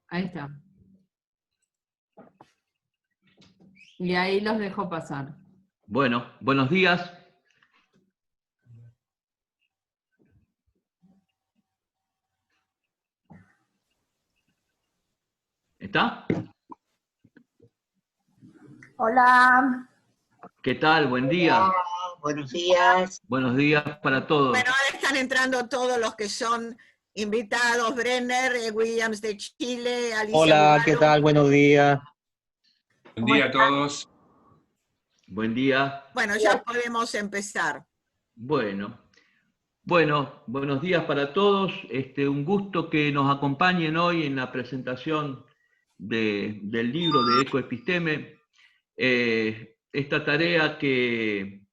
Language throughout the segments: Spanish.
Ahí está. Y ahí los dejo pasar. Bueno, buenos días. ¿Está? Hola. ¿Qué tal? Buen día. Hola, buenos días. Buenos días para todos. Bueno, ahora están entrando todos los que son invitados. Brenner, Williams de Chile, Alicia Hola, Bugalo. ¿qué tal? Buenos días. Buen día a todos. Buen día. Bueno, ya podemos empezar. Bueno, buenos días para todos. Un gusto que nos acompañen hoy en la presentación del libro de Ecoepisteme. Esta tarea que,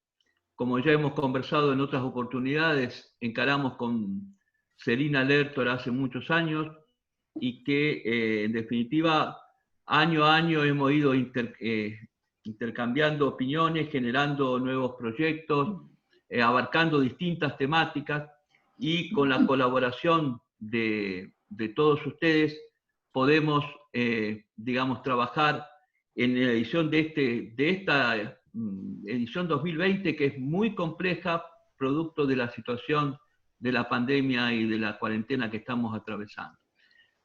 como ya hemos conversado en otras oportunidades, encaramos con Celina Lertor hace muchos años y que, en definitiva, año a año hemos ido intercambiando opiniones, generando nuevos proyectos, abarcando distintas temáticas, y con la colaboración de todos ustedes podemos, digamos, trabajar en la edición de esta edición 2020, que es muy compleja, producto de la situación de la pandemia y de la cuarentena que estamos atravesando.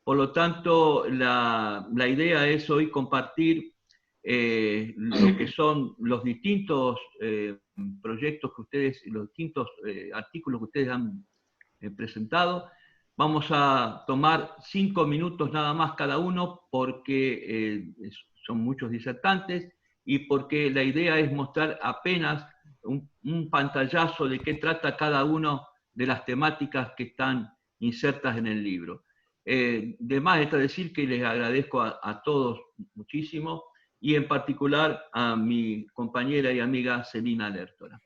Por lo tanto, la idea es hoy compartir lo que son los distintos proyectos que ustedes, los distintos artículos que ustedes han presentado. Vamos a tomar 5 minutos nada más cada uno, porque son muchos disertantes y porque la idea es mostrar apenas un pantallazo de qué trata cada uno de las temáticas que están insertas en el libro. De más está decir que les agradezco a todos muchísimo, y en particular a mi compañera y amiga Celina Lertor.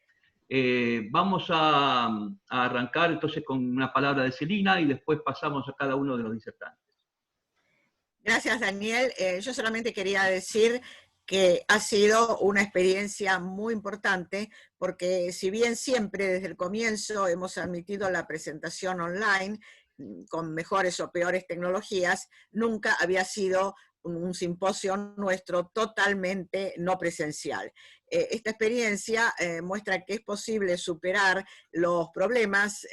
Vamos a arrancar entonces con una palabra de Celina y después pasamos a cada uno de los disertantes. Gracias, Daniel. Yo solamente quería decir que ha sido una experiencia muy importante, porque si bien siempre desde el comienzo hemos admitido la presentación online con mejores o peores tecnologías, nunca había sido un simposio nuestro totalmente no presencial. Esta experiencia muestra que es posible superar los problemas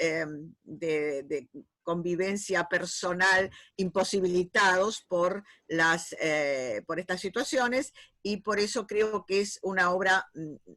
de convivencia personal imposibilitados por estas situaciones, y por eso creo que es una obra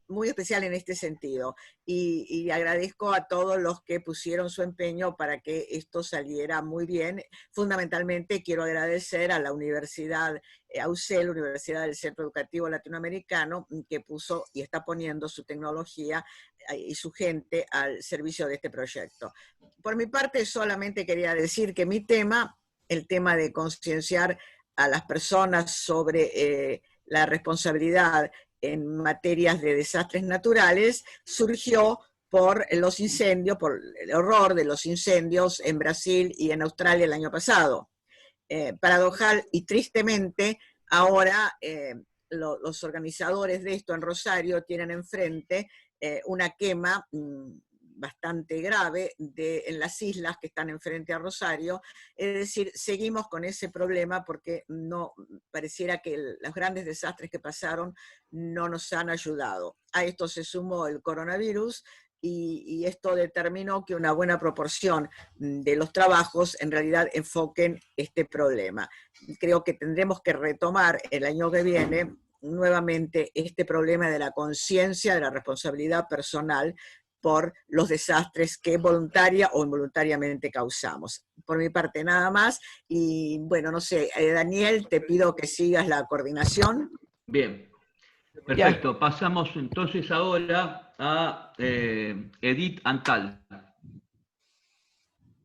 muy especial en este sentido. Y agradezco a todos los que pusieron su empeño para que esto saliera muy bien. Fundamentalmente quiero agradecer a la Universidad AUCEL, Universidad del Centro Educativo Latinoamericano, que puso y está poniendo su tecnología y su gente al servicio de este proyecto. Por mi parte, solamente quería decir que mi tema, el tema de concienciar a las personas sobre la responsabilidad en materias de desastres naturales, surgió por los incendios, por el horror de los incendios en Brasil y en Australia el año pasado. Paradojal y tristemente, ahora los organizadores de esto en Rosario tienen enfrente una quema bastante grave en las islas que están enfrente a Rosario. Es decir, seguimos con ese problema porque no pareciera que los grandes desastres que pasaron no nos han ayudado. A esto se sumó el coronavirus, y esto determinó que una buena proporción de los trabajos en realidad enfoquen este problema. Creo que tendremos que retomar el año que viene nuevamente este problema de la conciencia, de la responsabilidad personal por los desastres que voluntaria o involuntariamente causamos. Por mi parte nada más, y bueno, no sé, Daniel, te pido que sigas la coordinación. Bien, perfecto. Pasamos entonces ahora a Edith Antal.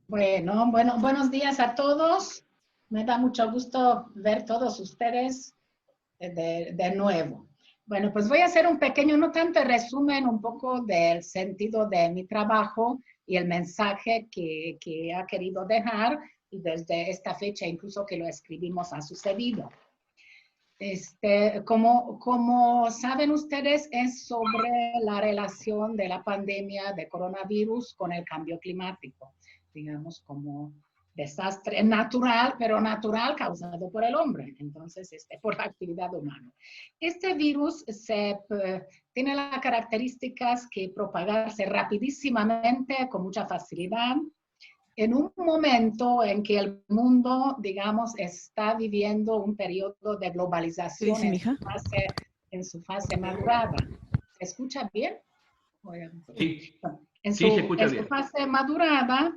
Bueno, buenos días a todos. Me da mucho gusto ver todos ustedes de nuevo. Bueno, pues voy a hacer un pequeño, no tanto resumen, un poco del sentido de mi trabajo y el mensaje que ha querido dejar, y desde esta fecha incluso que lo escribimos ha sucedido. Como saben ustedes, es sobre la relación de la pandemia de coronavirus con el cambio climático, digamos, como desastre natural, pero natural causado por el hombre, entonces por la actividad humana. Este virus tiene las características que propagarse rapidísimamente, con mucha facilidad, en un momento en que el mundo, digamos, está viviendo un periodo de globalización en su fase madurada. ¿Se escucha bien? Sí, En sí, se escucha su bien. fase madurada,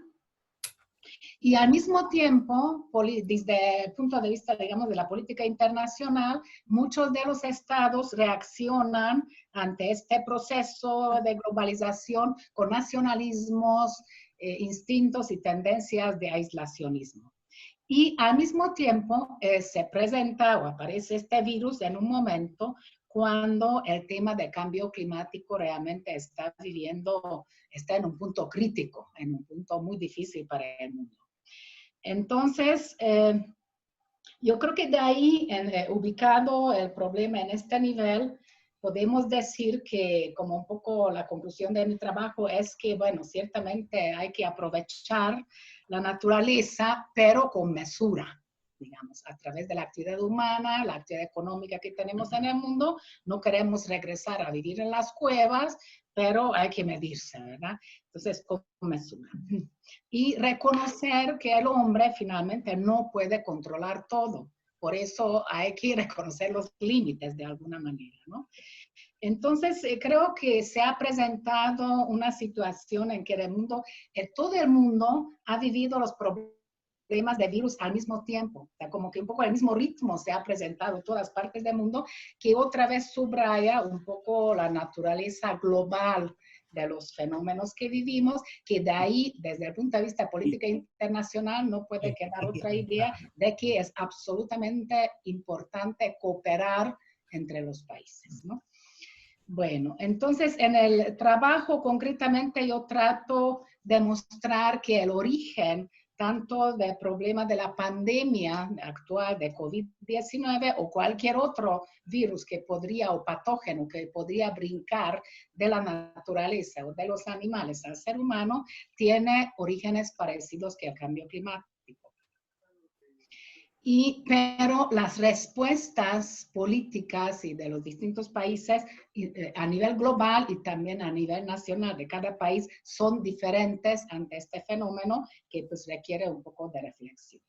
y al mismo tiempo, desde el punto de vista, digamos, de la política internacional, muchos de los estados reaccionan ante este proceso de globalización con nacionalismos, instintos y tendencias de aislacionismo. Y al mismo tiempo se presenta o aparece este virus en un momento cuando el tema del cambio climático realmente está en un punto crítico, en un punto muy difícil para el mundo. Entonces, yo creo que de ahí, ubicado el problema en este nivel, podemos decir que, como un poco la conclusión de mi trabajo, es que, bueno, ciertamente hay que aprovechar la naturaleza, pero con mesura, digamos, a través de la actividad humana, la actividad económica que tenemos en el mundo. No queremos regresar a vivir en las cuevas, pero hay que medirse, ¿verdad? Entonces, con mesura. Y reconocer que el hombre finalmente no puede controlar todo. Por eso hay que reconocer los límites de alguna manera, ¿no? Entonces, creo que se ha presentado una situación en que todo el mundo ha vivido los problemas de virus al mismo tiempo. O sea, como que un poco al mismo ritmo se ha presentado en todas partes del mundo, que otra vez subraya un poco la naturaleza global de los fenómenos que vivimos, que de ahí, desde el punto de vista de política internacional, no puede quedar otra idea de que es absolutamente importante cooperar entre los países, ¿no? Bueno, entonces en el trabajo concretamente yo trato de mostrar que el origen tanto del problema de la pandemia actual de COVID-19 o cualquier otro virus que podría, o patógeno que podría brincar de la naturaleza o de los animales al ser humano, tiene orígenes parecidos que el cambio climático. Pero las respuestas políticas y de los distintos países a nivel global y también a nivel nacional de cada país son diferentes ante este fenómeno que pues requiere un poco de reflexión.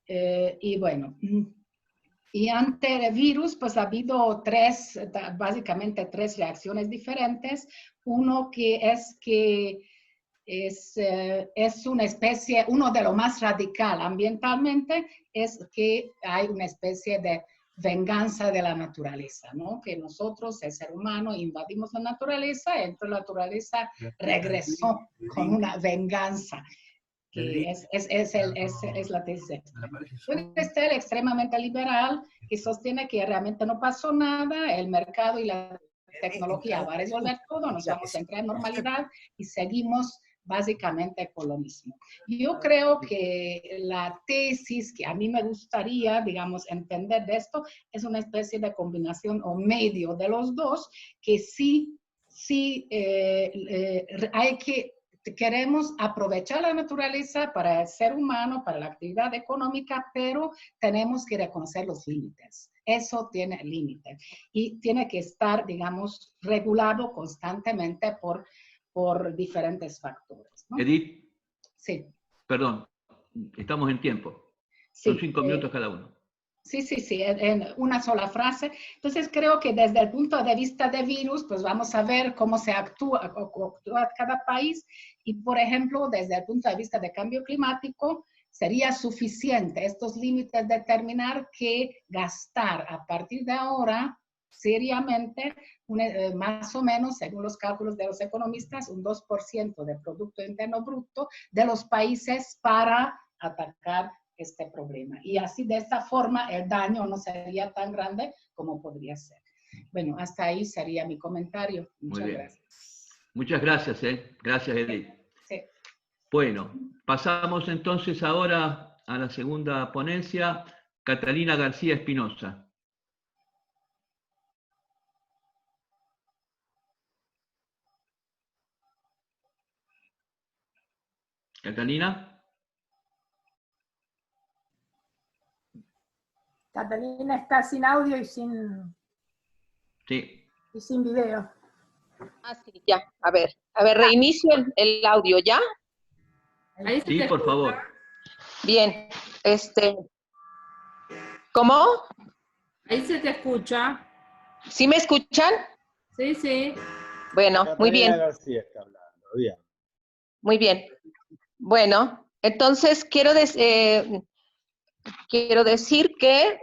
Y bueno, y ante el virus pues ha habido básicamente tres reacciones diferentes. Uno es una especie, uno de lo más radical ambientalmente es que hay una especie de venganza de la naturaleza, ¿no? Que nosotros, el ser humano, invadimos la naturaleza y entonces la naturaleza regresó con una venganza, que es la tesis. Luego está el extremadamente liberal, que sostiene que realmente no pasó nada, el mercado y la tecnología va a resolver todo, nos vamos a entrar en normalidad y seguimos básicamente con lo mismo. Yo creo que la tesis que a mí me gustaría, digamos, entender de esto es una especie de combinación o medio de los dos, que sí hay que queremos aprovechar la naturaleza para el ser humano, para la actividad económica, pero tenemos que reconocer los límites. Eso tiene límites y tiene que estar, digamos, regulado constantemente por diferentes factores, ¿no? Edith. Sí. Perdón, estamos en tiempo. Son 5 minutos cada uno. Sí, en una sola frase. Entonces creo que desde el punto de vista de virus, pues vamos a ver cómo se actúa cada país y, por ejemplo, desde el punto de vista de cambio climático, sería suficiente estos límites determinar que gastar a partir de ahora seriamente, más o menos, según los cálculos de los economistas, un 2% del Producto Interno Bruto de los países para atacar este problema. Y así, de esta forma, el daño no sería tan grande como podría ser. Bueno, hasta ahí sería mi comentario. Muchas gracias. Muchas gracias, Gracias, Edith. Sí. Bueno, pasamos entonces ahora a la segunda ponencia, Catalina García Espinosa. Catalina. Catalina está sin audio y sin video. Ah, sí, ya. A ver, reinicio el audio, ¿ya? Sí, por favor. Bien, ¿cómo? Ahí se te escucha. ¿Sí me escuchan? Sí, sí. Bueno, muy bien. García está hablando, bien. Muy bien. Bueno, entonces quiero decir que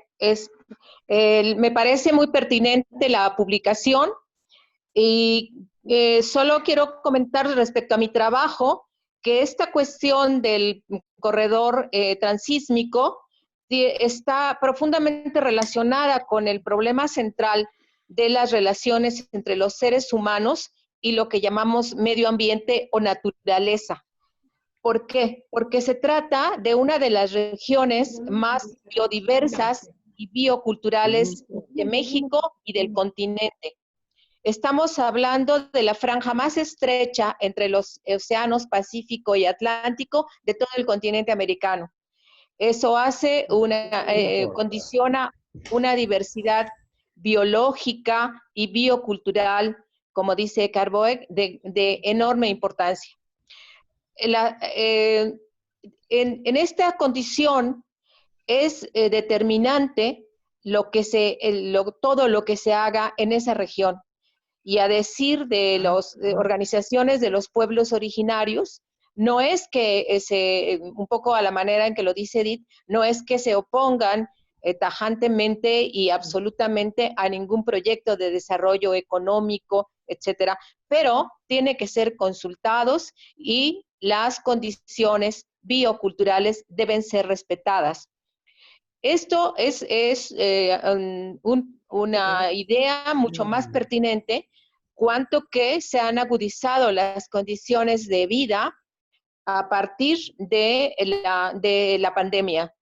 me parece muy pertinente la publicación y solo quiero comentar respecto a mi trabajo que esta cuestión del corredor transísmico está profundamente relacionada con el problema central de las relaciones entre los seres humanos y lo que llamamos medio ambiente o naturaleza. ¿Por qué? Porque se trata de una de las regiones más biodiversas y bioculturales de México y del continente. Estamos hablando de la franja más estrecha entre los océanos Pacífico y Atlántico de todo el continente americano. Eso hace condiciona una diversidad biológica y biocultural, como dice Carboek, de enorme importancia. En esta condición es determinante todo lo que se haga en esa región. Y a decir de las organizaciones de los pueblos originarios, no es que un poco a la manera en que lo dice Edith, no es que se opongan tajantemente y absolutamente a ningún proyecto de desarrollo económico, etcétera, pero tiene que ser consultados y las condiciones bioculturales deben ser respetadas. Esto es una idea mucho más pertinente cuanto que se han agudizado las condiciones de vida a partir de la pandemia.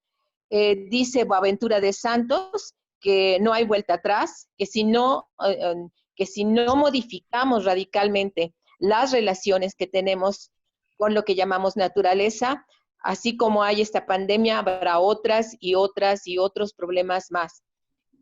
Dice Boaventura de Santos que no hay vuelta atrás, que si no modificamos radicalmente las relaciones que tenemos con lo que llamamos naturaleza, así como hay esta pandemia, habrá otras y otros problemas más.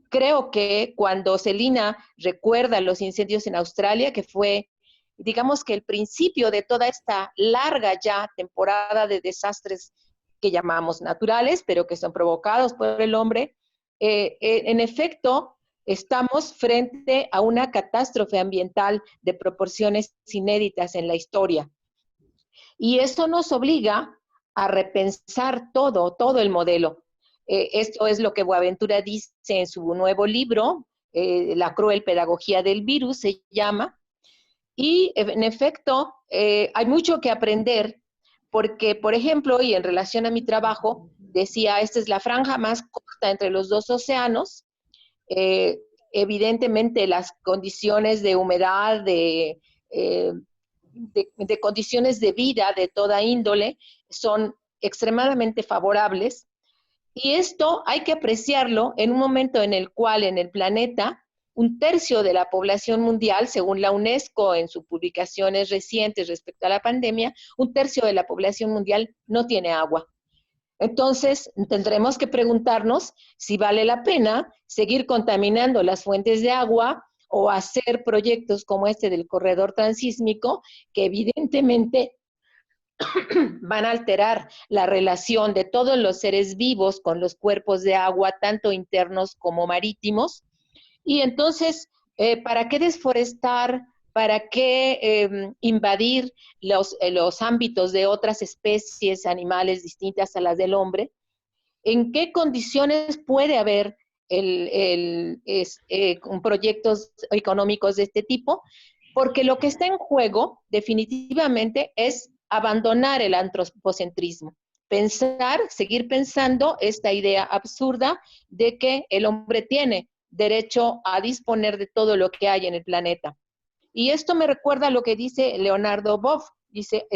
Creo que cuando Celina recuerda los incendios en Australia, que fue, digamos que el principio de toda esta larga ya temporada de desastres que llamamos naturales, pero que son provocados por el hombre, en efecto, estamos frente a una catástrofe ambiental de proporciones inéditas en la historia. Y esto nos obliga a repensar todo el modelo. Esto es lo que Boaventura dice en su nuevo libro, La cruel pedagogía del virus se llama, y en efecto hay mucho que aprender, porque, por ejemplo, y en relación a mi trabajo, decía, esta es la franja más corta entre los dos océanos, evidentemente las condiciones de humedad, de condiciones de vida de toda índole son extremadamente favorables, y esto hay que apreciarlo en un momento en el cual en el planeta 1/3 de la población mundial, según la UNESCO en sus publicaciones recientes respecto a la pandemia, 1/3 de la población mundial no tiene agua. Entonces, tendremos que preguntarnos si vale la pena seguir contaminando las fuentes de agua o hacer proyectos como este del corredor transísmico, que evidentemente van a alterar la relación de todos los seres vivos con los cuerpos de agua, tanto internos como marítimos. Y entonces, ¿para qué desforestar? ¿Para qué invadir los ámbitos de otras especies animales distintas a las del hombre? ¿En qué condiciones puede haber proyectos económicos de este tipo? Porque lo que está en juego definitivamente es abandonar el antropocentrismo, seguir pensando esta idea absurda de que el hombre tiene derecho a disponer de todo lo que hay en el planeta. Y esto me recuerda a lo que dice Leonardo Boff. Dice,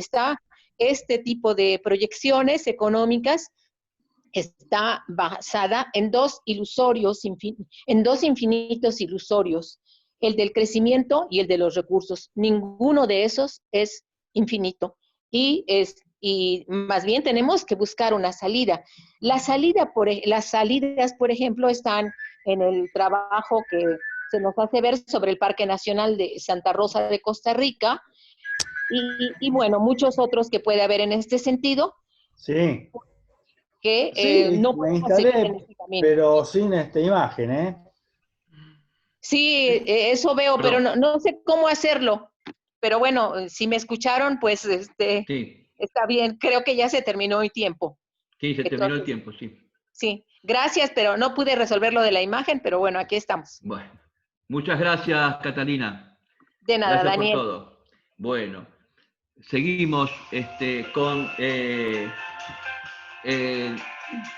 este tipo de proyecciones económicas está basada en dos infinitos ilusorios, el del crecimiento y el de los recursos. Ninguno de esos es infinito. Y y más bien tenemos que buscar una salida. Las salidas, por ejemplo, están en el trabajo que se nos hace ver sobre el Parque Nacional de Santa Rosa de Costa Rica, y bueno, muchos otros que puede haber en este sentido, Sí, que sí, no me podemos seguir en instalé, este camino. pero sin esta imagen, ¿eh? Sí, eso veo, pero no sé cómo hacerlo. Pero bueno, si me escucharon, pues Sí, está bien. Creo que ya se terminó mi tiempo. sí, se terminó el Entonces, tiempo, sí. sí, gracias, pero no pude resolver lo de la imagen, pero bueno, aquí estamos. Bueno, muchas gracias, Catalina. De nada, Gracias por Daniel. todo. Bueno, seguimos con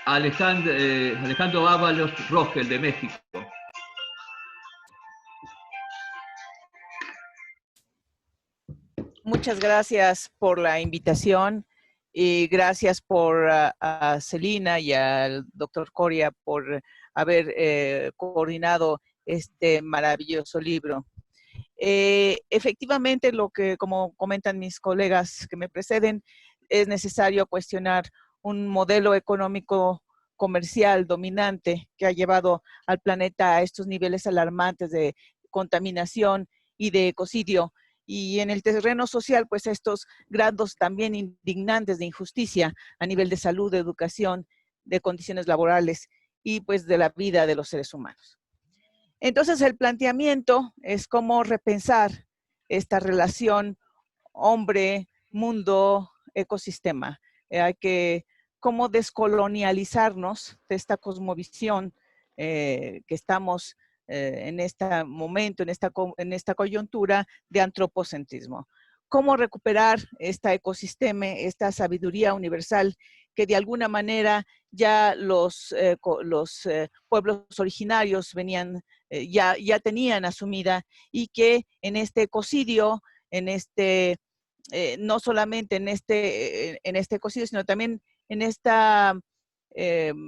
Alejandro Ábalos Rogel, de México. Muchas gracias por la invitación y gracias por a Celina y al doctor Coria por haber coordinado este maravilloso libro. Efectivamente, como comentan mis colegas que me preceden, es necesario cuestionar un modelo económico comercial dominante que ha llevado al planeta a estos niveles alarmantes de contaminación y de ecocidio. Y en el terreno social, pues estos grados también indignantes de injusticia a nivel de salud, de educación, de condiciones laborales y pues de la vida de los seres humanos. Entonces el planteamiento es cómo repensar esta relación hombre, mundo, ecosistema. Hay que cómo descolonializarnos de esta cosmovisión que estamos en este momento, en esta coyuntura de antropocentrismo. Cómo recuperar este ecosistema, esta sabiduría universal que de alguna manera ya los pueblos originarios venían, ya tenían asumida, y que en este ecocidio, en este, no solamente en este ecocidio, sino también en esta, en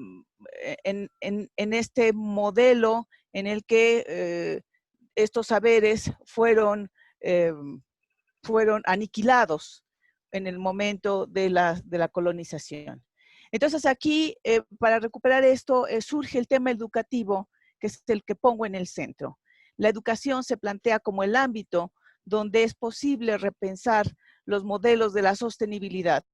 este modelo en el que estos saberes fueron aniquilados en el momento de la colonización. Entonces aquí, para recuperar esto, surge el tema educativo, que es el que pongo en el centro. La educación se plantea como el ámbito donde es posible repensar los modelos de la sostenibilidad.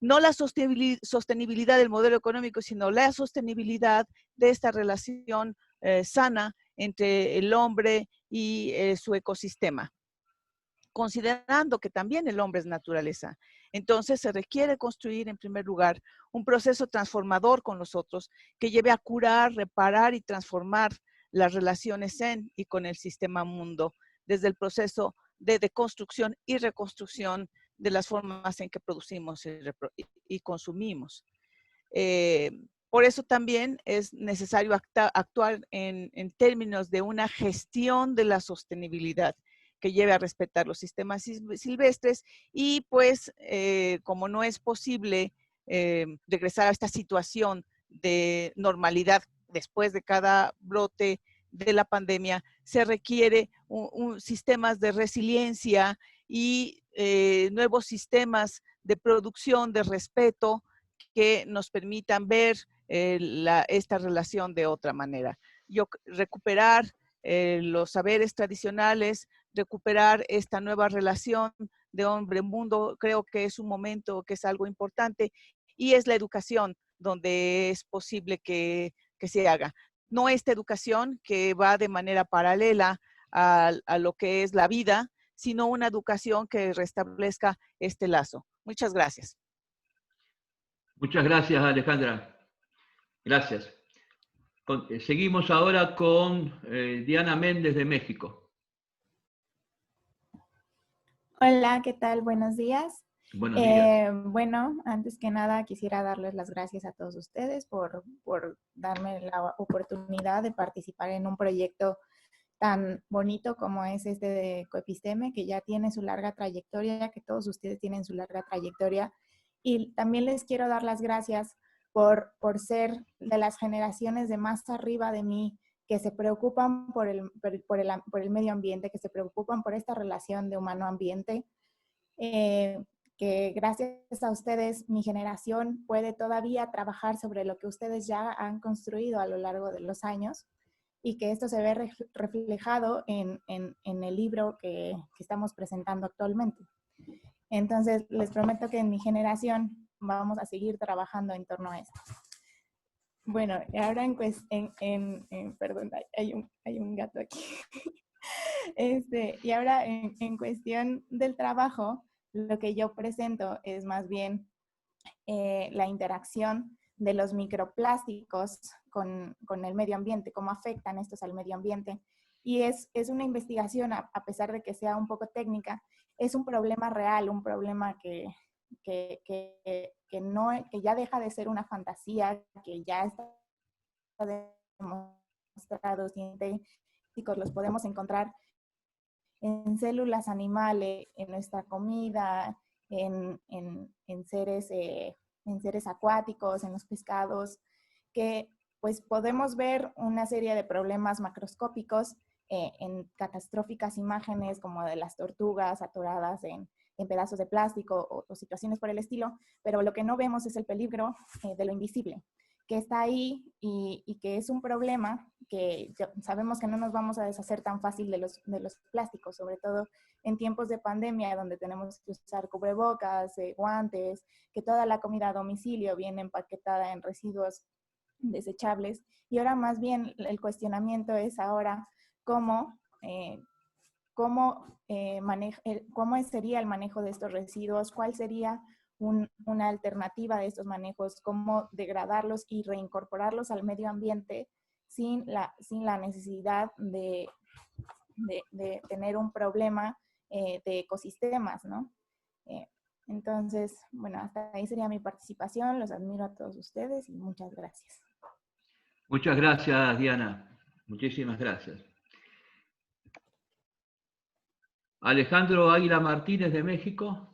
No la sostenibilidad del modelo económico, sino la sostenibilidad de esta relación sana entre el hombre y su ecosistema, considerando que también el hombre es naturaleza. Entonces se requiere construir en primer lugar un proceso transformador con los otros que lleve a curar, reparar y transformar las relaciones en y con el sistema mundo, desde el proceso de deconstrucción y reconstrucción de las formas en que producimos y consumimos. Por eso también es necesario actuar en términos de una gestión de la sostenibilidad que lleve a respetar los sistemas silvestres, y pues como no es posible regresar a esta situación de normalidad después de cada brote de la pandemia, se requiere sistemas de resiliencia y nuevos sistemas de producción, de respeto, que nos permitan ver esta relación de otra manera. Recuperar los saberes tradicionales, recuperar esta nueva relación de hombre-mundo, creo que es un momento que es algo importante, y es la educación donde es posible que se haga. No esta educación que va de manera paralela a lo que es la vida, sino una educación que restablezca este lazo. Muchas gracias. Muchas gracias, Alejandra. Gracias. Seguimos ahora con Diana Méndez, de México. Hola, ¿qué tal? Buenos días. Buenos días. Bueno, antes que nada quisiera darles las gracias a todos ustedes por darme la oportunidad de participar en un proyecto tan bonito como es este de Coepisteme, que ya tiene su larga trayectoria, que todos ustedes tienen su larga trayectoria. Y también les quiero dar las gracias por ser de las generaciones de más arriba de mí, que se preocupan por el medio ambiente, que se preocupan por esta relación de humano-ambiente. que gracias a ustedes mi generación puede todavía trabajar sobre lo que ustedes ya han construido a lo largo de los años y que esto se ve reflejado en el libro que estamos presentando actualmente. Entonces, les prometo que en mi generación vamos a seguir trabajando en torno a esto. Bueno, y ahora perdón, hay un gato aquí. Y ahora en cuestión del trabajo, lo que yo presento es más bien la interacción de los microplásticos con el medio ambiente, cómo afectan estos al medio ambiente. Y es una investigación, a pesar de que sea un poco técnica, es un problema real, un problema que ya deja de ser una fantasía, que ya está demostrado científicos, los podemos encontrar en células animales, en nuestra comida, en seres acuáticos, en los pescados, que pues podemos ver una serie de problemas macroscópicos en catastróficas imágenes como de las tortugas atoradas en pedazos de plástico o situaciones por el estilo, pero lo que no vemos es el peligro de lo invisible, que está ahí y que es un problema que sabemos que no nos vamos a deshacer tan fácil de los plásticos, sobre todo en tiempos de pandemia donde tenemos que usar cubrebocas, guantes, que toda la comida a domicilio viene empaquetada en residuos desechables. Y ahora más bien el cuestionamiento es ahora cómo sería el manejo de estos residuos, cuál sería una alternativa de estos manejos, cómo degradarlos y reincorporarlos al medio ambiente sin la necesidad de tener un problema de ecosistemas, ¿no? Entonces, bueno, hasta ahí sería mi participación. Los admiro a todos ustedes y muchas gracias. Muchas gracias, Diana. Muchísimas gracias. Alejandro Águila Martínez de México.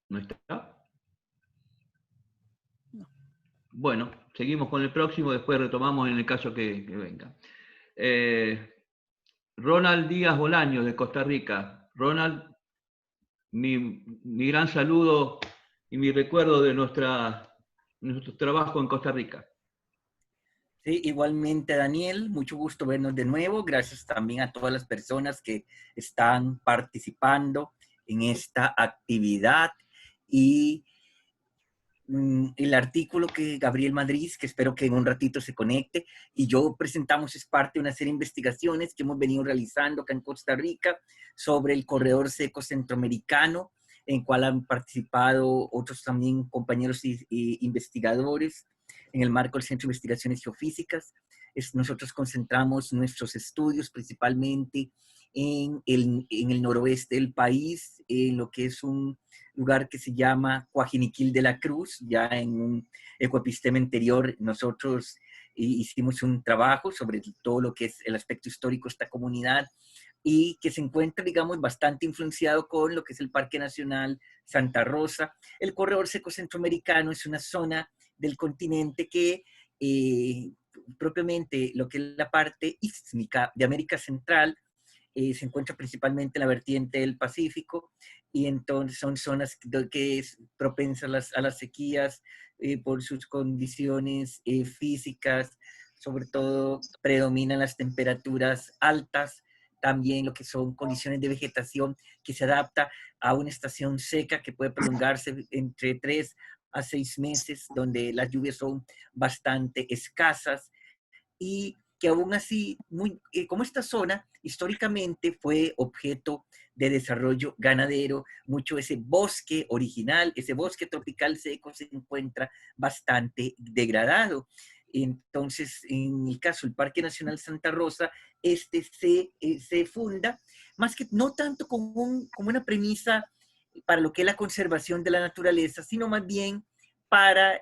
¿No está? No. Bueno, seguimos con el próximo, después retomamos en el caso que venga. Ronald Díaz Bolaño, de Costa Rica. Ronald, mi gran saludo y mi recuerdo de nuestro trabajo en Costa Rica. Sí, igualmente, Daniel, mucho gusto vernos de nuevo. Gracias también a todas las personas que están participando en esta actividad. Y el artículo que Gabriel Madrid, que espero que en un ratito se conecte, y yo presentamos, es parte de una serie de investigaciones que hemos venido realizando acá en Costa Rica sobre el corredor seco centroamericano, en cual han participado otros también compañeros y investigadores en el marco del Centro de Investigaciones Geofísicas. Nosotros concentramos nuestros estudios principalmente en el noroeste del país, en lo que es un lugar que se llama Coajiniquil de la Cruz. Ya en un ecoepistema anterior nosotros hicimos un trabajo sobre todo lo que es el aspecto histórico de esta comunidad y que se encuentra, digamos, bastante influenciado con lo que es el Parque Nacional Santa Rosa. El corredor seco centroamericano es una zona del continente que propiamente lo que es la parte ísmica de América Central se encuentra principalmente en la vertiente del Pacífico, y entonces son zonas que es propensas a las sequías por sus condiciones físicas. Sobre todo predominan las temperaturas altas, también lo que son condiciones de vegetación que se adapta a una estación seca que puede prolongarse entre 3 a 6 meses, donde las lluvias son bastante escasas, y que aún así, como esta zona históricamente fue objeto de desarrollo ganadero, mucho ese bosque original, ese bosque tropical seco se encuentra bastante degradado. Entonces, en el caso del Parque Nacional Santa Rosa, se funda, más que no tanto como una premisa para lo que es la conservación de la naturaleza, sino más bien para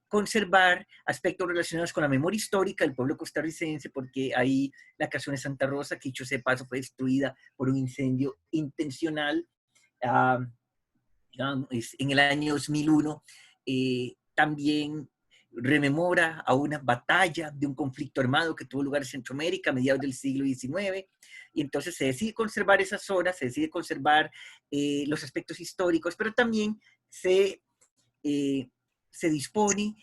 conservar aspectos relacionados con la memoria histórica del pueblo costarricense, porque ahí la casona de Santa Rosa, que dicho sea de paso, fue destruida por un incendio intencional en el año 2001. También rememora a una batalla de un conflicto armado que tuvo lugar en Centroamérica a mediados del siglo XIX, y entonces se decide conservar esa zona, se decide conservar los aspectos históricos, pero también se dispone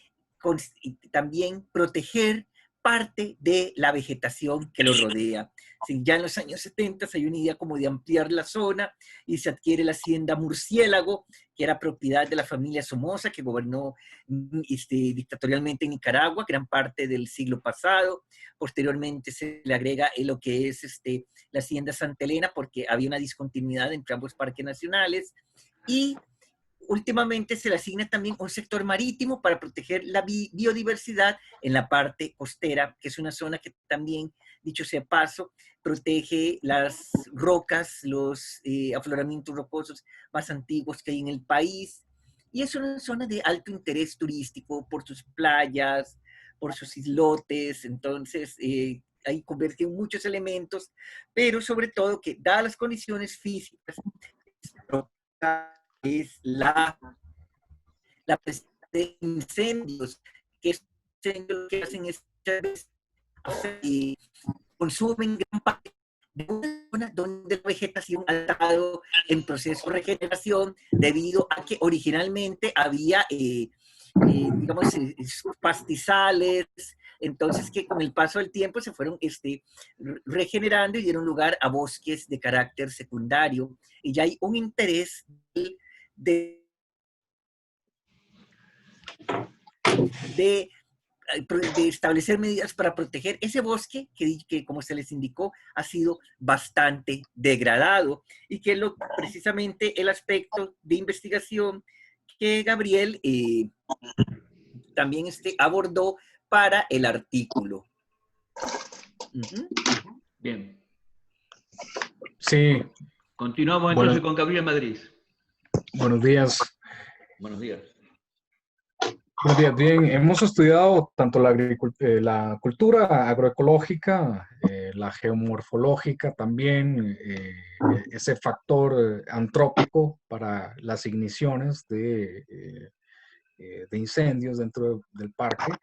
también proteger parte de la vegetación que lo rodea. Sí, ya en los años 70 hay una idea como de ampliar la zona y se adquiere la hacienda Murciélago, que era propiedad de la familia Somoza, que gobernó dictatorialmente en Nicaragua, gran parte del siglo pasado. Posteriormente se le agrega lo que es la hacienda Santa Elena, porque había una discontinuidad entre ambos parques nacionales. Y últimamente se le asigna también un sector marítimo para proteger la biodiversidad en la parte costera, que es una zona que también, dicho sea paso, protege las rocas, los afloramientos rocosos más antiguos que hay en el país. Y es una zona de alto interés turístico por sus playas, por sus islotes. Entonces, ahí convergen muchos elementos, pero sobre todo que, dadas las condiciones físicas, es la presencia de incendios, que estos incendios lo que hacen es consumen gran parte de una zona donde la vegetación ha estado en proceso de regeneración debido a que originalmente había, digamos, pastizales, entonces que con el paso del tiempo se fueron regenerando y dieron lugar a bosques de carácter secundario, y ya hay un interés de establecer medidas para proteger ese bosque que, como se les indicó, ha sido bastante degradado, y que es precisamente el aspecto de investigación que Gabriel también abordó para el artículo. Bien. Sí. Continuamos entonces con Gabriel Madrid. Buenos días. Buenos días. Buenos días. Bien, hemos estudiado tanto la cultura agroecológica, la geomorfológica también, ese factor antrópico para las igniciones de incendios dentro del parque.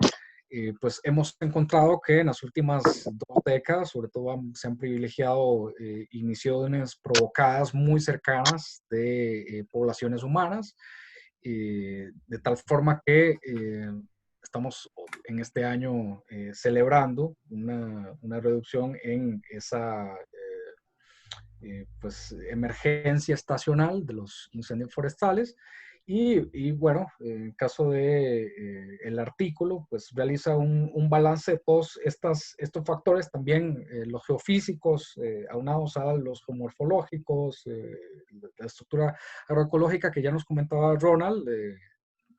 Pues hemos encontrado que en las últimas 2 décadas, sobre todo, se han privilegiado igniciones provocadas muy cercanas de poblaciones humanas, de tal forma que estamos en este año celebrando una reducción en esa pues, emergencia estacional de los incendios forestales. Y bueno, en el caso de el artículo, pues realiza un balance de todos estos factores, también los geofísicos, aunados a los geomorfológicos, la estructura agroecológica que ya nos comentaba Ronald,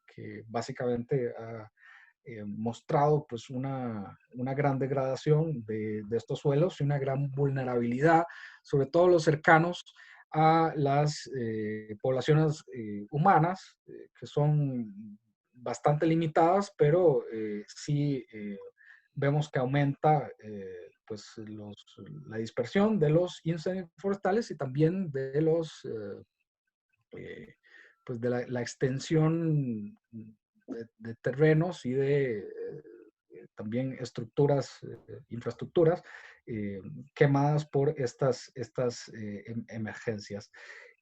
que básicamente ha mostrado pues una gran degradación de estos suelos y una gran vulnerabilidad, sobre todo los cercanos a las poblaciones humanas, que son bastante limitadas, pero sí vemos que aumenta pues la dispersión de los incendios forestales y también de los pues de la extensión de terrenos y de también estructuras, infraestructuras quemadas por estas emergencias.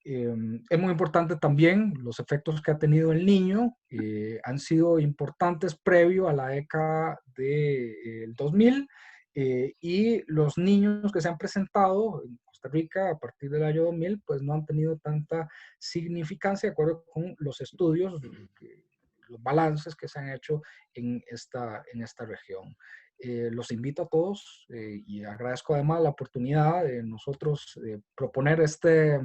Es muy importante también los efectos que ha tenido el Niño, han sido importantes previo a la década del 2000, y los niños que se han presentado en Costa Rica a partir del año 2000, pues no han tenido tanta significancia de acuerdo con los estudios, los balances que se han hecho en esta región. Los invito a todos y agradezco además la oportunidad de nosotros proponer este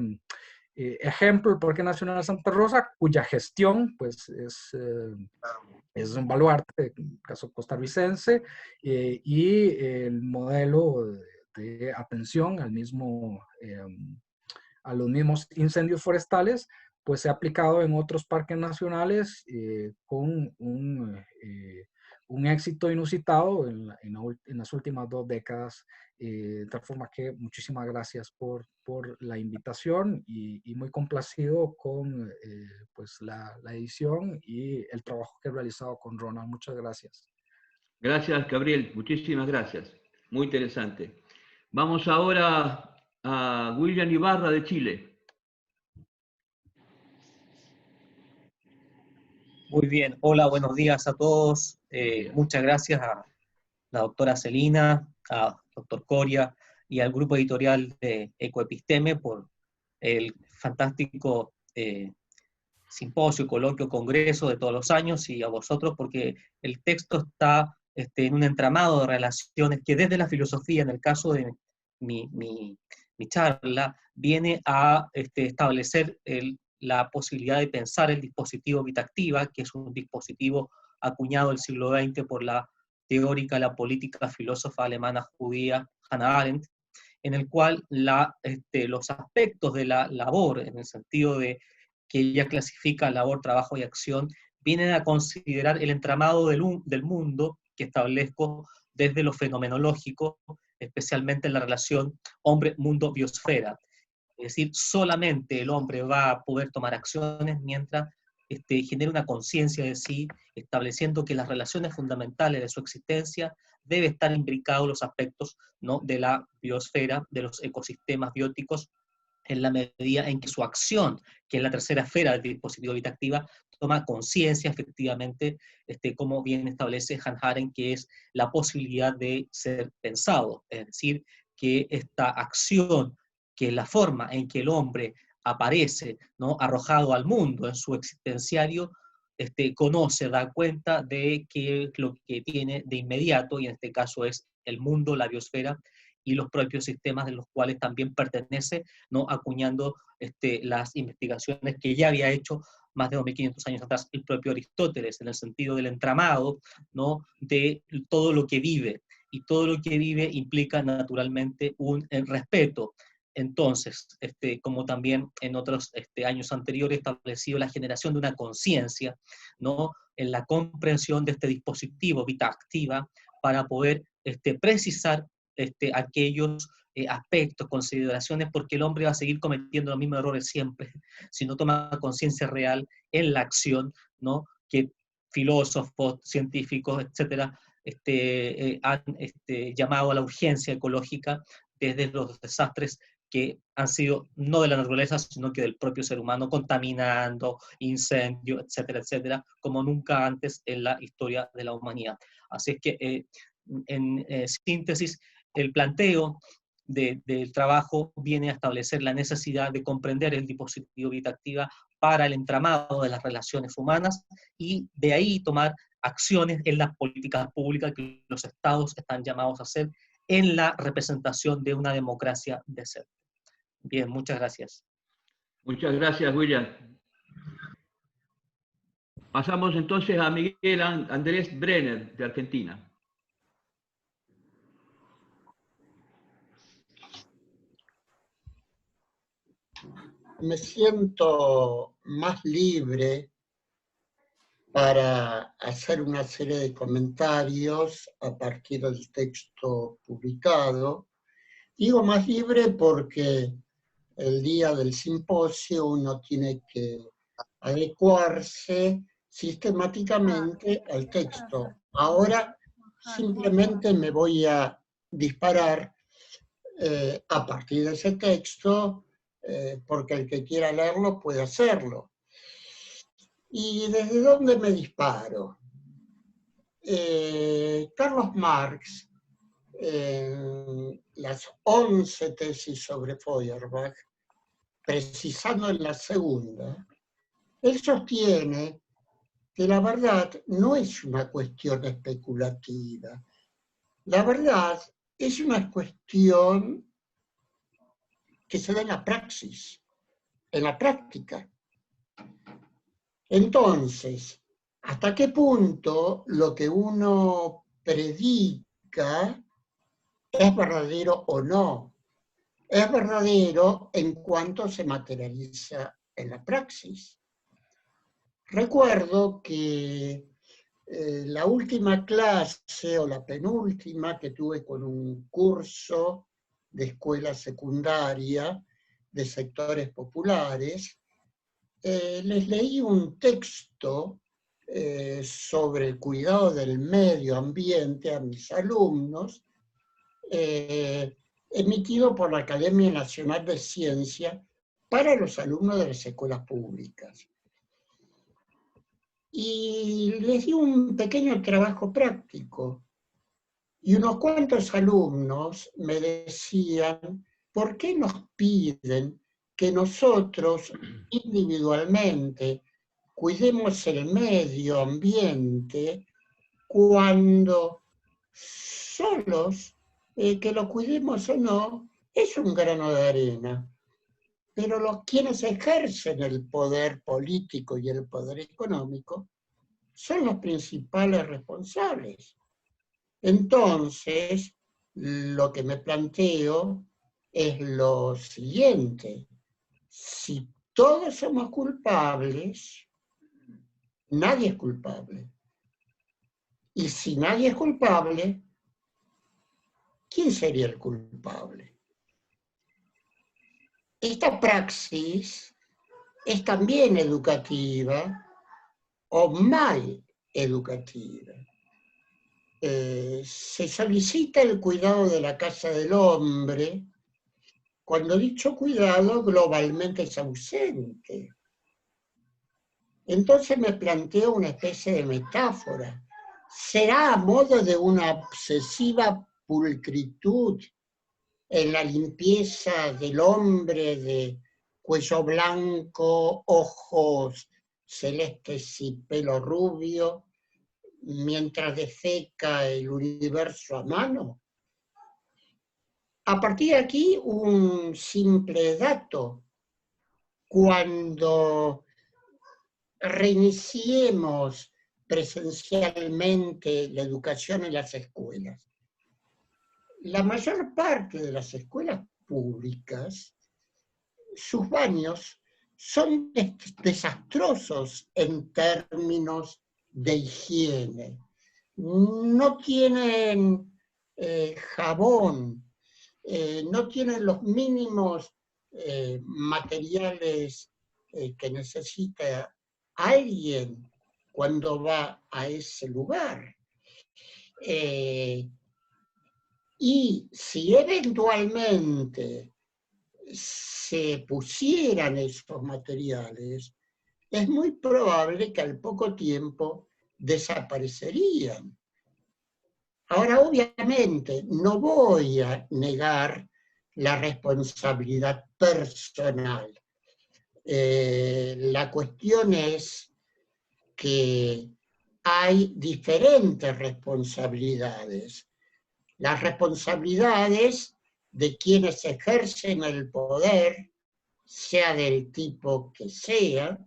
ejemplo, el Parque Nacional Santa Rosa, cuya gestión pues es un baluarte, en el caso costarricense, y el modelo de atención a los mismos incendios forestales, pues se ha aplicado en otros parques nacionales con un éxito inusitado en las últimas 2 décadas. De tal forma que muchísimas gracias por la invitación y muy complacido con pues la edición y el trabajo que he realizado con Ronald. Muchas gracias. Gracias, Gabriel. Muchísimas gracias. Muy interesante. Vamos ahora a William Ibarra de Chile. Muy bien. Hola, buenos días a todos. Muchas gracias a la doctora Celina, a doctor Coria y al grupo editorial de Ecoepisteme por el fantástico simposio, coloquio, congreso de todos los años, y a vosotros porque el texto está en un entramado de relaciones que desde la filosofía, en el caso de mi charla, viene a establecer la posibilidad de pensar el dispositivo Vitactiva, que es un dispositivo acuñado el siglo XX por la teórica, la política filósofa alemana judía Hannah Arendt, en el cual los aspectos de la labor, en el sentido de que ella clasifica labor, trabajo y acción, vienen a considerar el entramado del mundo que establezco desde lo fenomenológico, especialmente en la relación hombre-mundo-biosfera. Es decir, solamente el hombre va a poder tomar acciones mientras genere una conciencia de sí, estableciendo que las relaciones fundamentales de su existencia debe estar imbricados los aspectos, ¿no?, de la biosfera, de los ecosistemas bióticos, en la medida en que su acción, que es la tercera esfera del dispositivo Vitactiva, toma conciencia efectivamente, como bien establece Hannah Arendt, que es la posibilidad de ser pensado, es decir, que esta acción, que es la forma en que el hombre aparece, ¿no?, arrojado al mundo en su existenciario, conoce, da cuenta de qué es lo que tiene de inmediato, y en este caso es el mundo, la biosfera, y los propios sistemas de los cuales también pertenece, ¿no?, acuñando las investigaciones que ya había hecho más de 2500 años atrás el propio Aristóteles, en el sentido del entramado, ¿no?, de todo lo que vive, y todo lo que vive implica naturalmente un respeto. Entonces, como también en otros años anteriores, establecido la generación de una conciencia, ¿no?, en la comprensión de este dispositivo Vitactiva, para poder precisar aquellos aspectos, consideraciones, porque el hombre va a seguir cometiendo los mismos errores siempre, si no toma conciencia real en la acción, ¿no?, que filósofos, científicos, etcétera, han llamado a la urgencia ecológica desde los desastres que han sido no de la naturaleza, sino que del propio ser humano, contaminando, incendio, etcétera, etcétera, como nunca antes en la historia de la humanidad. Así es que, en síntesis, el planteo del trabajo viene a establecer la necesidad de comprender el dispositivo Vitactiva para el entramado de las relaciones humanas, y de ahí tomar acciones en las políticas públicas que los estados están llamados a hacer en la representación de una democracia decente. Bien, muchas gracias. Muchas gracias, William. Pasamos entonces a Miguel Andrés Brenner, de Argentina. Me siento más libre para hacer una serie de comentarios a partir del texto publicado. Digo más libre porque el día del simposio uno tiene que adecuarse sistemáticamente al texto. Ahora simplemente me voy a disparar a partir de ese texto, porque el que quiera leerlo puede hacerlo. ¿Y desde dónde me disparo? Carlos Marx, en las 11 tesis sobre Feuerbach, precisando en la segunda, él sostiene que la verdad no es una cuestión especulativa. La verdad es una cuestión que se da en la praxis, en la práctica. Entonces, ¿hasta qué punto lo que uno predica es verdadero o no? Es verdadero en cuanto se materializa en la praxis. Recuerdo que La última clase o la penúltima que tuve con un curso de escuela secundaria de sectores populares, les leí un texto sobre el cuidado del medio ambiente a mis alumnos, emitido por la Academia Nacional de Ciencia para los alumnos de las escuelas públicas. Y les di un pequeño trabajo práctico. Y unos cuantos alumnos me decían, ¿por qué nos piden que nosotros individualmente cuidemos el medio ambiente cuando solos, que lo cuidemos o no, es un grano de arena? Pero quienes ejercen el poder político y el poder económico son los principales responsables. Entonces, lo que me planteo es lo siguiente: si todos somos culpables, nadie es culpable. Y si nadie es culpable, ¿quién sería el culpable? Esta praxis es también educativa o mal educativa. Se solicita el cuidado de la casa del hombre, cuando dicho cuidado globalmente es ausente. Entonces me planteo una especie de metáfora. ¿Será a modo de una obsesiva pulcritud en la limpieza del hombre de cuello blanco, ojos celestes y pelo rubio, mientras defeca el universo a mano? A partir de aquí, un simple dato. Cuando reiniciemos presencialmente la educación en las escuelas, la mayor parte de las escuelas públicas, sus baños son desastrosos en términos de higiene. No tienen jabón, no tienen los mínimos materiales que necesita alguien cuando va a ese lugar. Y si eventualmente se pusieran esos materiales, es muy probable que al poco tiempo desaparecerían. Ahora, obviamente, no voy a negar la responsabilidad personal. La cuestión es que hay diferentes responsabilidades. Las responsabilidades de quienes ejercen el poder, sea del tipo que sea,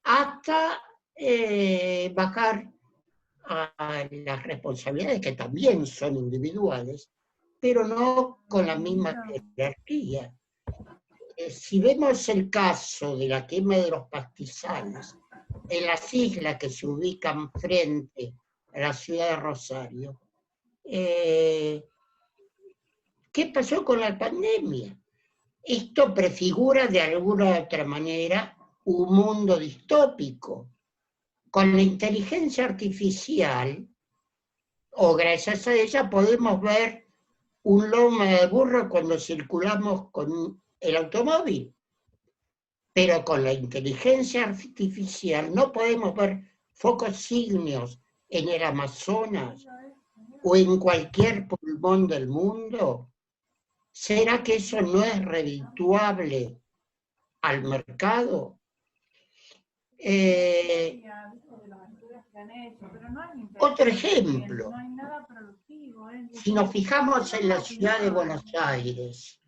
hasta bajar a las responsabilidades que también son individuales, pero no con la misma jerarquía. Si vemos el caso de la quema de los pastizales en las islas que se ubican frente a la ciudad de Rosario, ¿qué pasó con la pandemia? Esto prefigura de alguna u otra manera un mundo distópico. Con la inteligencia artificial, o gracias a ella, podemos ver un lomo de burro cuando circulamos con el automóvil. Pero con la inteligencia artificial no podemos ver focos ígneos en el Amazonas o en cualquier pulmón del mundo. ¿Será que eso no es redituable al mercado? Otro ejemplo, si nos fijamos en la ciudad de Buenos Aires,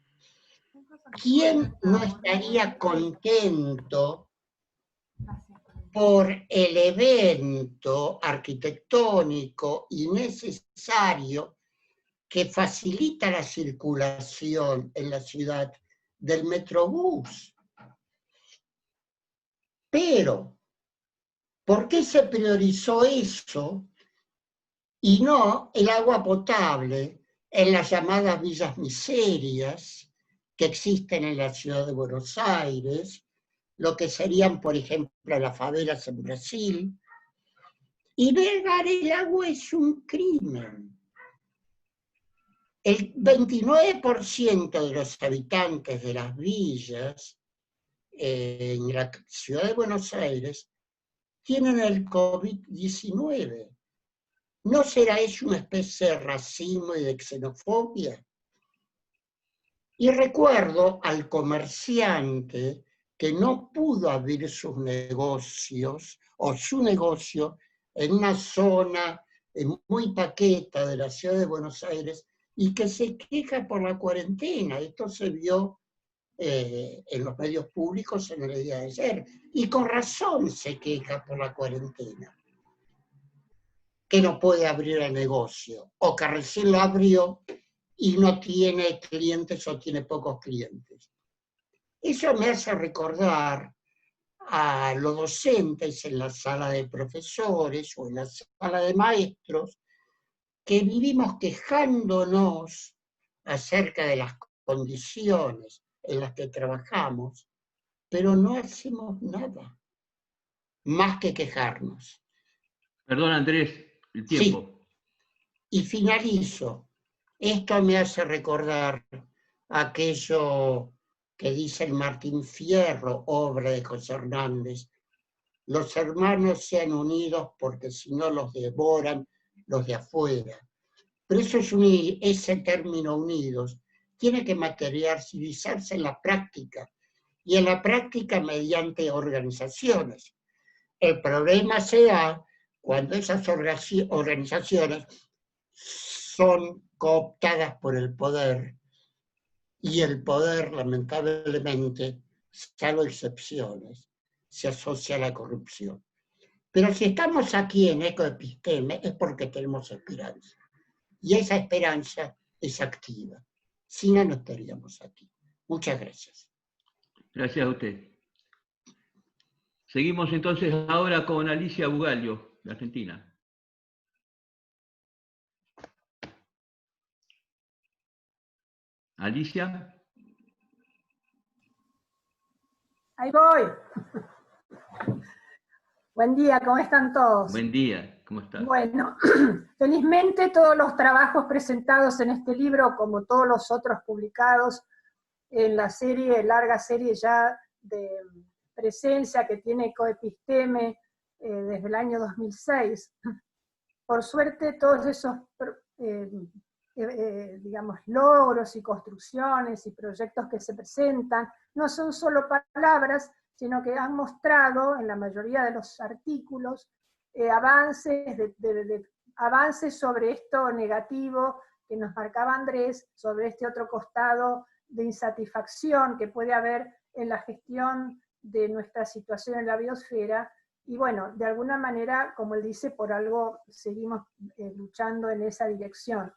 ¿quién no estaría contento por el evento arquitectónico y necesario que facilita la circulación en la ciudad del Metrobús? Pero ¿Por qué se priorizó eso y no el agua potable en las llamadas villas miserias que existen en la ciudad de Buenos Aires, lo que serían, por ejemplo, las favelas en Brasil? Y negar el agua es un crimen. El 29% de los habitantes de las villas en la ciudad de Buenos Aires tienen el COVID-19. ¿No será eso una especie de racismo y de xenofobia? Y recuerdo al comerciante que no pudo abrir sus negocios o su negocio en una zona muy paqueta de la ciudad de Buenos Aires y que se queja por la cuarentena. Esto se vio en los medios públicos en el día de ayer. Y con razón se queja por la cuarentena, que no puede abrir el negocio, o que recién lo abrió y no tiene clientes o tiene pocos clientes. Eso me hace recordar a los docentes en la sala de profesores o en la sala de maestros, que vivimos quejándonos acerca de las condiciones en las que trabajamos, pero no hacemos nada más que quejarnos. Perdón, Andrés, el tiempo. Sí. Y finalizo. Esto me hace recordar aquello que dice el Martín Fierro, obra de José Hernández: los hermanos sean unidos porque si no los devoran los de afuera. Pero eso ese término unidos tiene que materializarse en la práctica, y en la práctica mediante organizaciones. El problema se da cuando esas organizaciones son cooptadas por el poder, y el poder, lamentablemente, salvo excepciones, se asocia a la corrupción. Pero si estamos aquí en Ecoepisteme es porque tenemos esperanza. Y esa esperanza es activa. Si no, no estaríamos aquí. Muchas gracias. Gracias a usted. Seguimos entonces ahora con Alicia Bugallo, de Argentina. Alicia. Ahí voy. Buen día, ¿cómo están todos? Buen día, ¿cómo estás? Bueno, felizmente todos los trabajos presentados en este libro, como todos los otros publicados en la serie, larga serie ya de presencia que tiene Ecoepisteme desde el año 2006, por suerte todos esos digamos, logros y construcciones y proyectos que se presentan no son solo palabras, sino que han mostrado en la mayoría de los artículos avances sobre esto negativo que nos marcaba Andrés, sobre este otro costado de insatisfacción que puede haber en la gestión de nuestra situación en la biosfera. Y bueno, de alguna manera, como él dice, por algo seguimos luchando en esa dirección.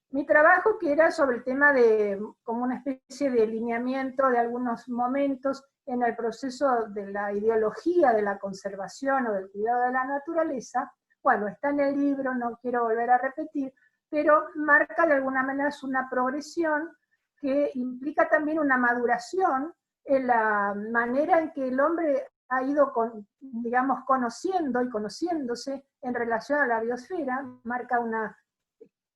Mi trabajo, que era sobre el tema de como una especie de lineamiento de algunos momentos en el proceso de la ideología de la conservación o del cuidado de la naturaleza, bueno, está en el libro, no quiero volver a repetir, pero marca de alguna manera una progresión que implica también una maduración en la manera en que el hombre ha ido, digamos, conociendo y conociéndose en relación a la biosfera, marca una,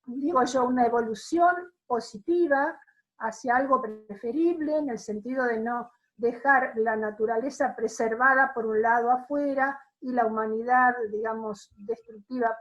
digo yo, una evolución positiva hacia algo preferible, en el sentido de no dejar la naturaleza preservada por un lado afuera y la humanidad, digamos, destructiva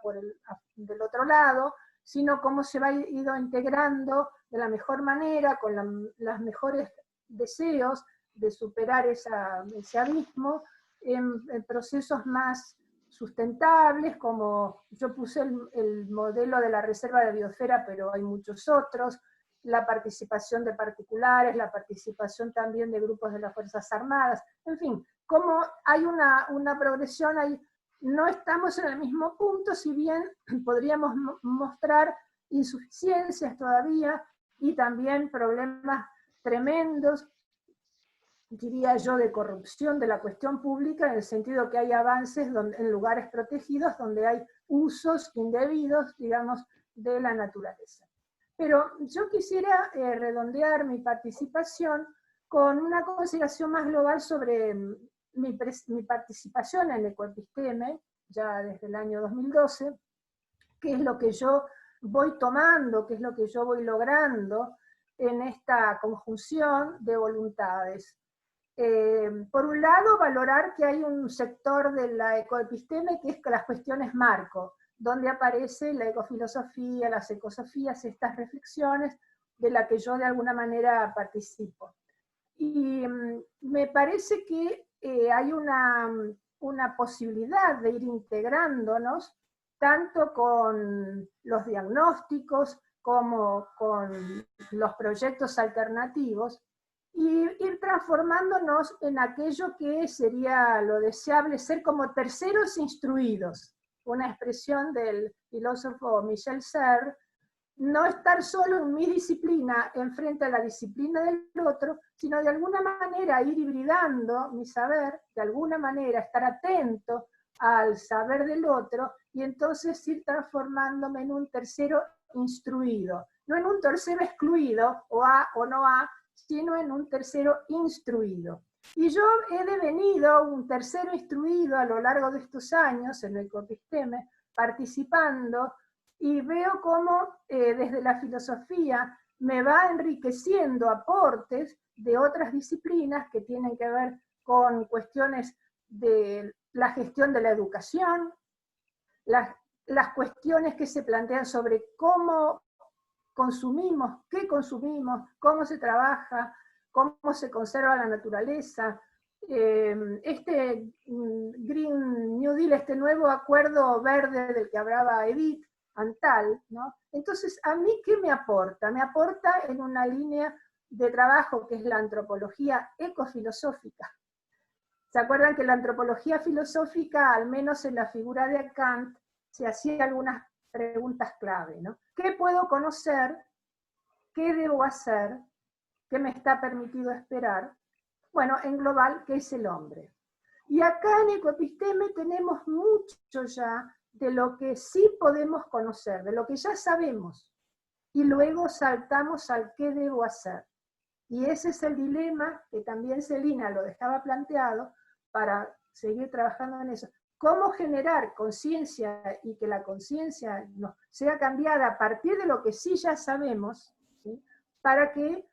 del otro lado, sino cómo se va ido integrando de la mejor manera, con los mejores deseos de superar ese abismo, en procesos más sustentables, como yo puse el modelo de la reserva de biosfera, pero hay muchos otros, la participación de particulares, la participación también de grupos de las Fuerzas Armadas, en fin, como hay una progresión ahí. No estamos en el mismo punto, si bien podríamos mostrar insuficiencias todavía y también problemas tremendos diría yo, de corrupción de la cuestión pública, en el sentido que hay avances en lugares protegidos donde hay usos indebidos, digamos, de la naturaleza. Pero yo quisiera redondear mi participación con una consideración más global sobre mi participación en Ecoepisteme, ya desde el año 2012, qué es lo que yo voy tomando, qué es lo que yo voy logrando en esta conjunción de voluntades. Por un lado, valorar que hay un sector de la ecoepisteme que es las cuestiones marco, donde aparece la ecofilosofía, las ecosofías, estas reflexiones de las que yo de alguna manera participo. Y me parece que hay una posibilidad de ir integrándonos tanto con los diagnósticos como con los proyectos alternativos, y ir transformándonos en aquello que sería lo deseable, ser como terceros instruidos, una expresión del filósofo Michel Serres, no estar solo en mi disciplina enfrente a la disciplina del otro, sino de alguna manera ir hibridando mi saber, de alguna manera estar atento al saber del otro, y entonces ir transformándome en un tercero instruido, no en un tercero excluido, o A o no A, sino en un tercero instruido. Y yo he devenido un tercero instruido a lo largo de estos años en el Ecoepisteme, participando, y veo cómo desde la filosofía me va enriqueciendo aportes de otras disciplinas que tienen que ver con cuestiones de la gestión de la educación, las cuestiones que se plantean sobre cómo consumimos, qué consumimos, cómo se trabaja, cómo se conserva la naturaleza, este Green New Deal, este nuevo acuerdo verde del que hablaba Edith Antal, ¿no? Entonces, ¿a mí qué me aporta? Me aporta en una línea de trabajo que es la antropología ecofilosófica. ¿Se acuerdan que la antropología filosófica, al menos en la figura de Kant, se hacía algunas preguntas clave, ¿no? ¿Qué puedo conocer? ¿Qué debo hacer? ¿Qué me está permitido esperar? Bueno, en global, ¿qué es el hombre? Y acá en Ecoepisteme tenemos mucho ya de lo que sí podemos conocer, de lo que ya sabemos, y luego saltamos al qué debo hacer. Y ese es el dilema que también Celina lo dejaba planteado para seguir trabajando en eso. ¿Cómo generar conciencia y que la conciencia sea cambiada a partir de lo que sí ya sabemos, ¿sí? Para que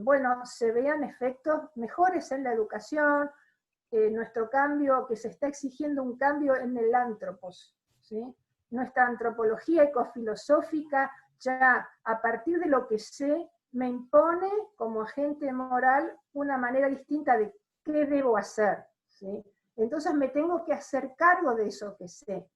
bueno, se vean efectos mejores en la educación, nuestro cambio, que se está exigiendo un cambio en el antropos, ¿sí? Nuestra antropología ecofilosófica ya a partir de lo que sé me impone como agente moral una manera distinta de qué debo hacer, ¿sí? Entonces me tengo que hacer cargo de eso que sé.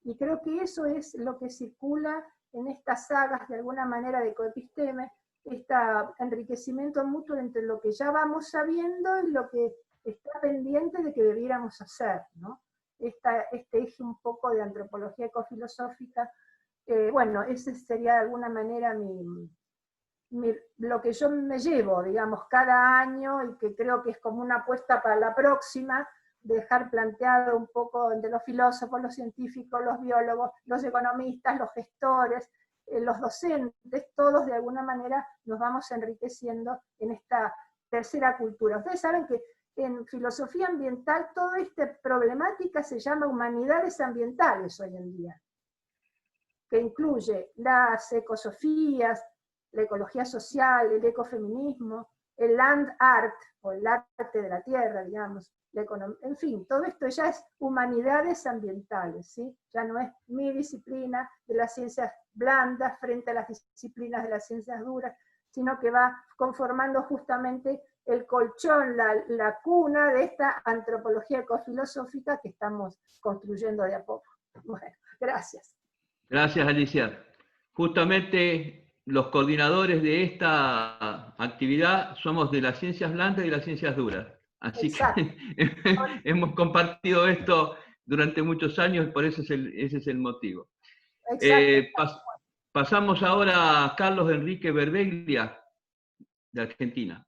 Y creo que eso es lo que circula en estas sagas de alguna manera de Ecoepisteme, este enriquecimiento mutuo entre lo que ya vamos sabiendo y lo que está pendiente de que debiéramos hacer, ¿no? Este eje un poco de antropología ecofilosófica, bueno, ese sería de alguna manera lo que yo me llevo, digamos, cada año, y que creo que es como una apuesta para la próxima, dejar planteado un poco de los filósofos, los científicos, los biólogos, los economistas, los gestores, los docentes, todos de alguna manera nos vamos enriqueciendo en esta tercera cultura. Ustedes saben que en filosofía ambiental toda esta problemática se llama humanidades ambientales hoy en día, que incluye las ecosofías, la ecología social, el ecofeminismo, el land art, o el arte de la tierra, digamos, en fin, todo esto ya es humanidades ambientales, ¿sí? Ya no es mi disciplina de las ciencias blandas frente a las disciplinas de las ciencias duras, sino que va conformando justamente el colchón, la cuna de esta antropología ecofilosófica que estamos construyendo de a poco. Bueno, gracias. Gracias, Alicia. Justamente los coordinadores de esta actividad somos de las ciencias blandas y de las ciencias duras. Así Exacto. Que hemos compartido esto durante muchos años, por eso ese es el motivo. Pasamos ahora a Carlos Enrique Berbeglia, de Argentina.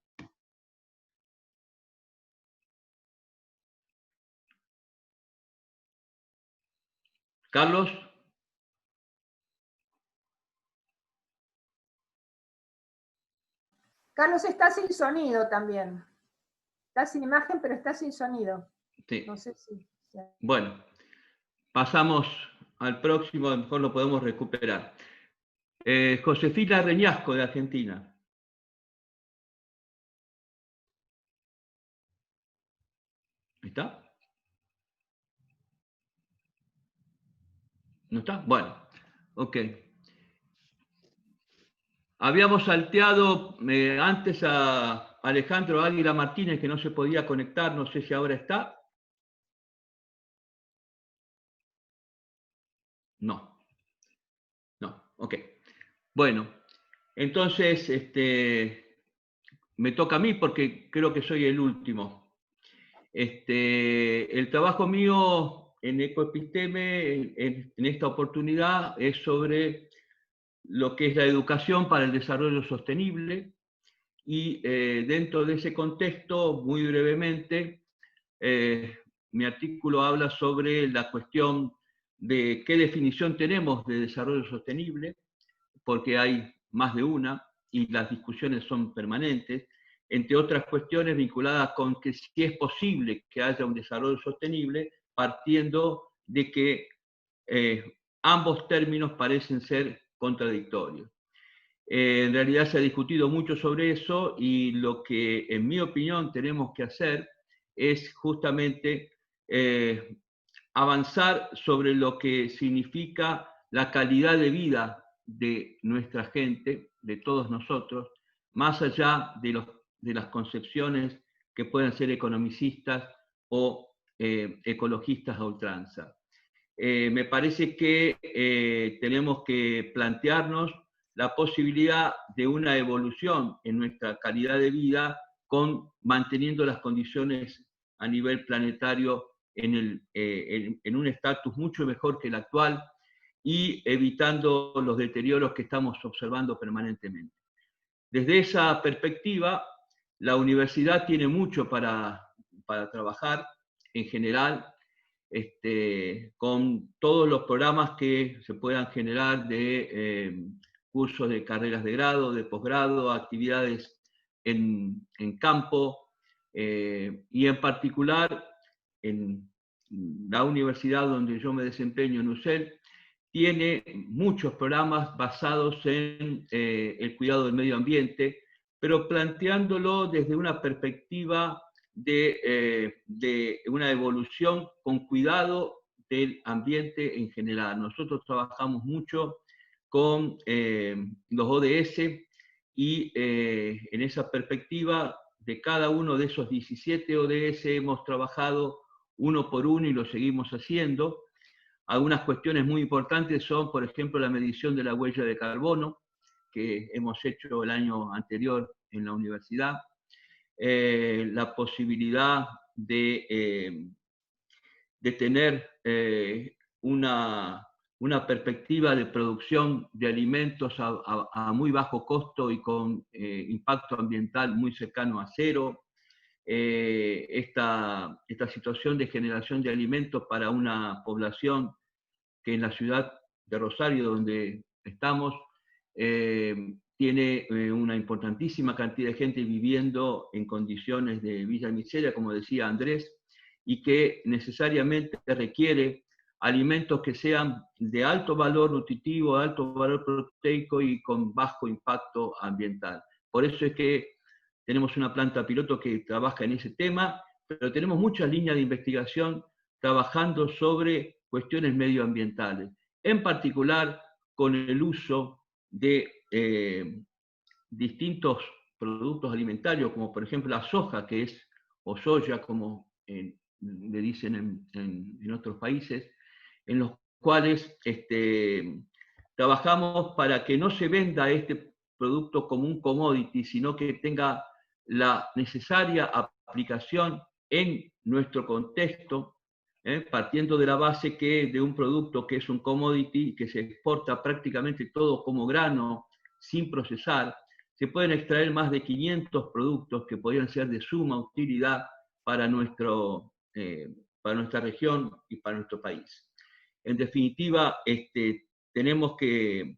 Carlos. Carlos está sin sonido también. Está sin imagen, pero está sin sonido. Sí. No sé si... Bueno, pasamos al próximo, a lo mejor lo podemos recuperar. Josefina Reñasco, de Argentina. ¿Está? ¿No está? Bueno, ok. Habíamos salteado antes a Alejandro Águila Martínez, que no se podía conectar, no sé si ahora está. No. No, ok. Bueno, entonces me toca a mí porque creo que soy el último. El trabajo mío en Ecoepisteme, en esta oportunidad, es sobre lo que es la educación para el desarrollo sostenible y dentro de ese contexto, muy brevemente, mi artículo habla sobre la cuestión de qué definición tenemos de desarrollo sostenible, porque hay más de una y las discusiones son permanentes, entre otras cuestiones vinculadas con que si es posible que haya un desarrollo sostenible, partiendo de que ambos términos parecen ser contradictorios. En realidad se ha discutido mucho sobre eso y lo que, en mi opinión, tenemos que hacer es justamente avanzar sobre lo que significa la calidad de vida de nuestra gente, de todos nosotros, más allá de las concepciones que puedan ser economicistas o ecologistas a ultranza. Me parece que tenemos que plantearnos la posibilidad de una evolución en nuestra calidad de vida manteniendo las condiciones a nivel planetario en un estatus mucho mejor que el actual y evitando los deterioros que estamos observando permanentemente. Desde esa perspectiva, la universidad tiene mucho para trabajar en general, con todos los programas que se puedan generar de cursos de carreras de grado, de posgrado, actividades en campo, y en particular en la universidad donde yo me desempeño, en UCEL, tiene muchos programas basados en el cuidado del medio ambiente, pero planteándolo desde una perspectiva de una evolución con cuidado del ambiente en general. Nosotros trabajamos mucho con los ODS y en esa perspectiva de cada uno de esos 17 ODS hemos trabajado uno por uno y lo seguimos haciendo. Algunas cuestiones muy importantes son, por ejemplo, la medición de la huella de carbono, que hemos hecho el año anterior en la universidad, la posibilidad de tener una perspectiva de producción de alimentos a muy bajo costo y con impacto ambiental muy cercano a cero. Esta situación de generación de alimentos para una población que en la ciudad de Rosario, donde estamos, tiene una importantísima cantidad de gente viviendo en condiciones de villa miseria, como decía Andrés, y que necesariamente requiere alimentos que sean de alto valor nutritivo, de alto valor proteico y con bajo impacto ambiental. Por eso es que tenemos una planta piloto que trabaja en ese tema, pero tenemos muchas líneas de investigación trabajando sobre cuestiones medioambientales, en particular con el uso de distintos productos alimentarios, como por ejemplo la soja, que es, o soya, como le dicen en otros países, en los cuales trabajamos para que no se venda este producto como un commodity, sino que tenga la necesaria aplicación en nuestro contexto, partiendo de la base que de un producto que es un commodity, que se exporta prácticamente todo como grano, sin procesar, se pueden extraer más de 500 productos que podrían ser de suma utilidad para nuestra región y para nuestro país. En definitiva, tenemos que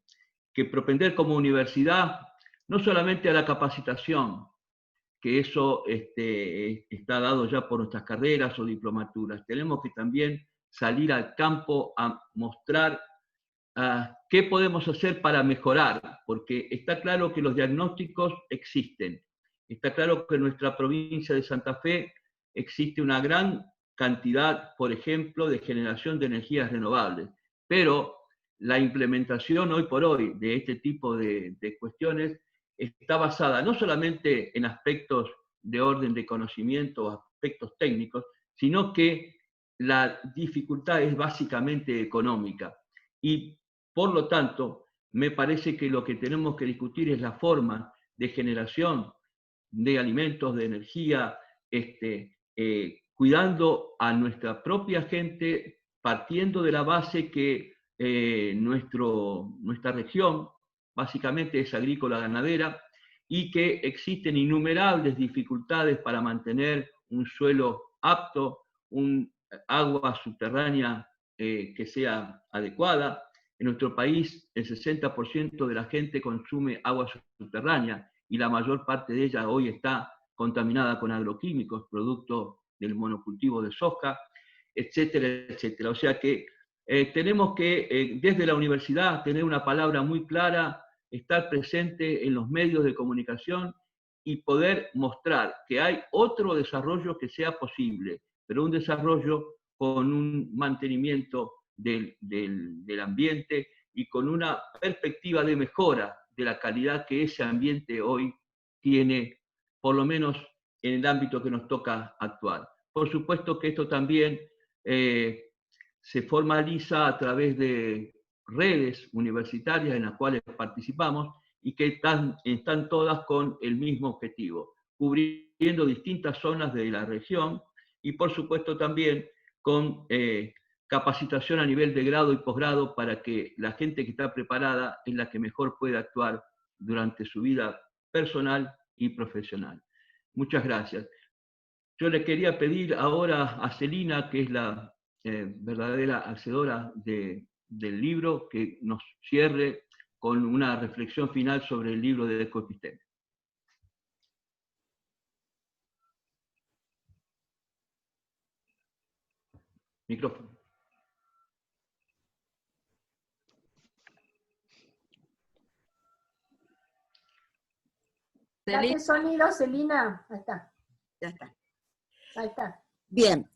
propender como universidad no solamente a la capacitación, que eso está dado ya por nuestras carreras o diplomaturas, tenemos que también salir al campo a mostrar qué podemos hacer para mejorar, porque está claro que los diagnósticos existen, está claro que en nuestra provincia de Santa Fe existe una gran cantidad, por ejemplo, de generación de energías renovables, pero la implementación hoy por hoy de este tipo de cuestiones está basada no solamente en aspectos de orden de conocimiento o aspectos técnicos, sino que la dificultad es básicamente económica. Y por lo tanto, me parece que lo que tenemos que discutir es la forma de generación de alimentos, de energía, cuidando a nuestra propia gente, partiendo de la base que nuestra región básicamente es agrícola ganadera y que existen innumerables dificultades para mantener un suelo apto, un agua subterránea que sea adecuada. En nuestro país el 60% de la gente consume agua subterránea y la mayor parte de ella hoy está contaminada con agroquímicos, producto del monocultivo de soja, etcétera, etcétera. O sea que tenemos que, desde la universidad, tener una palabra muy clara, estar presente en los medios de comunicación y poder mostrar que hay otro desarrollo que sea posible, pero un desarrollo con un mantenimiento del ambiente y con una perspectiva de mejora de la calidad que ese ambiente hoy tiene, por lo menos en el ámbito que nos toca actuar. Por supuesto que esto también se formaliza a través de redes universitarias en las cuales participamos y que están todas con el mismo objetivo, cubriendo distintas zonas de la región y por supuesto también con capacitación a nivel de grado y posgrado para que la gente que está preparada es la que mejor puede actuar durante su vida personal y profesional. Muchas gracias. Yo le quería pedir ahora a Celina, que es la verdadera hacedora del libro, que nos cierre con una reflexión final sobre el libro de Ecoepisteme. Micrófono. Date sonido, Celina. Ahí está. Ya está. Ahí está. Bien.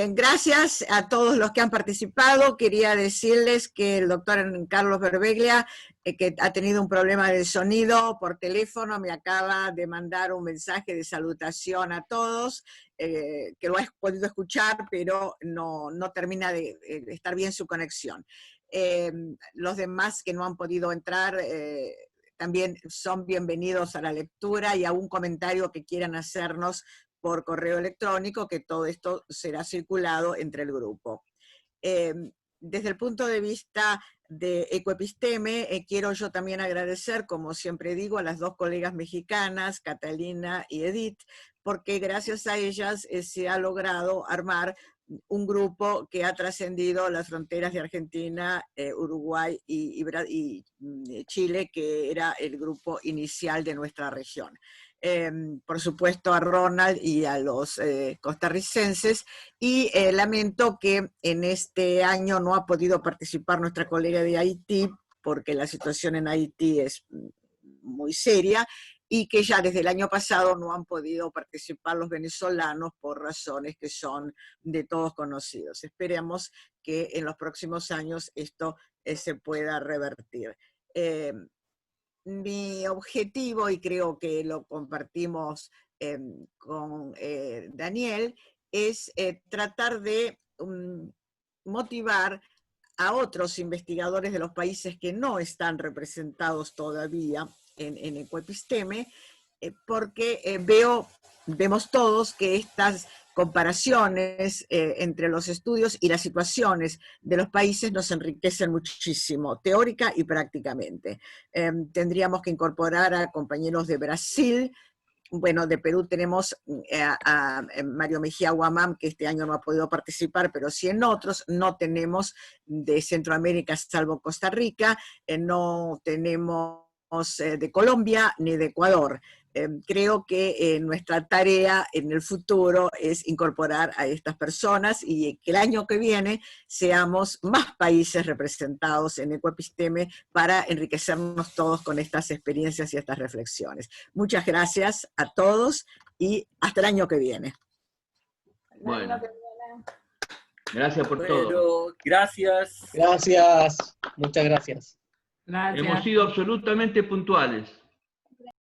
Gracias a todos los que han participado. Quería decirles que el doctor Carlos Berbeglia, que ha tenido un problema de sonido por teléfono, me acaba de mandar un mensaje de salutación a todos, que lo he podido escuchar, pero no termina de estar bien su conexión. Los demás que no han podido entrar también son bienvenidos a la lectura y a un comentario que quieran hacernos por correo electrónico, que todo esto será circulado entre el grupo. Desde el punto de vista de Ecoepisteme, quiero yo también agradecer, como siempre digo, a las dos colegas mexicanas, Catalina y Edith, porque gracias a ellas se ha logrado armar un grupo que ha trascendido las fronteras de Argentina, Uruguay y Chile, que era el grupo inicial de nuestra región. Por supuesto a Ronald y a los costarricenses, y lamento que en este año no ha podido participar nuestra colega de Haití, porque la situación en Haití es muy seria, y que ya desde el año pasado no han podido participar los venezolanos por razones que son de todos conocidos. Esperemos que en los próximos años esto se pueda revertir. Mi objetivo, y creo que lo compartimos con Daniel, es tratar de motivar a otros investigadores de los países que no están representados todavía en Ecoepisteme, porque vemos todos que estas comparaciones entre los estudios y las situaciones de los países nos enriquecen muchísimo, teórica y prácticamente. Tendríamos que incorporar a compañeros de Brasil, bueno, de Perú tenemos a Mario Mejía Guamán, que este año no ha podido participar, pero sí en otros. No tenemos de Centroamérica, salvo Costa Rica, no tenemos de Colombia ni de Ecuador. Creo que nuestra tarea en el futuro es incorporar a estas personas y que el año que viene seamos más países representados en Ecoepisteme para enriquecernos todos con estas experiencias y estas reflexiones. Muchas gracias a todos y hasta el año que viene. Bueno, gracias por todo. Gracias. Gracias, muchas gracias. Gracias. Hemos sido absolutamente puntuales.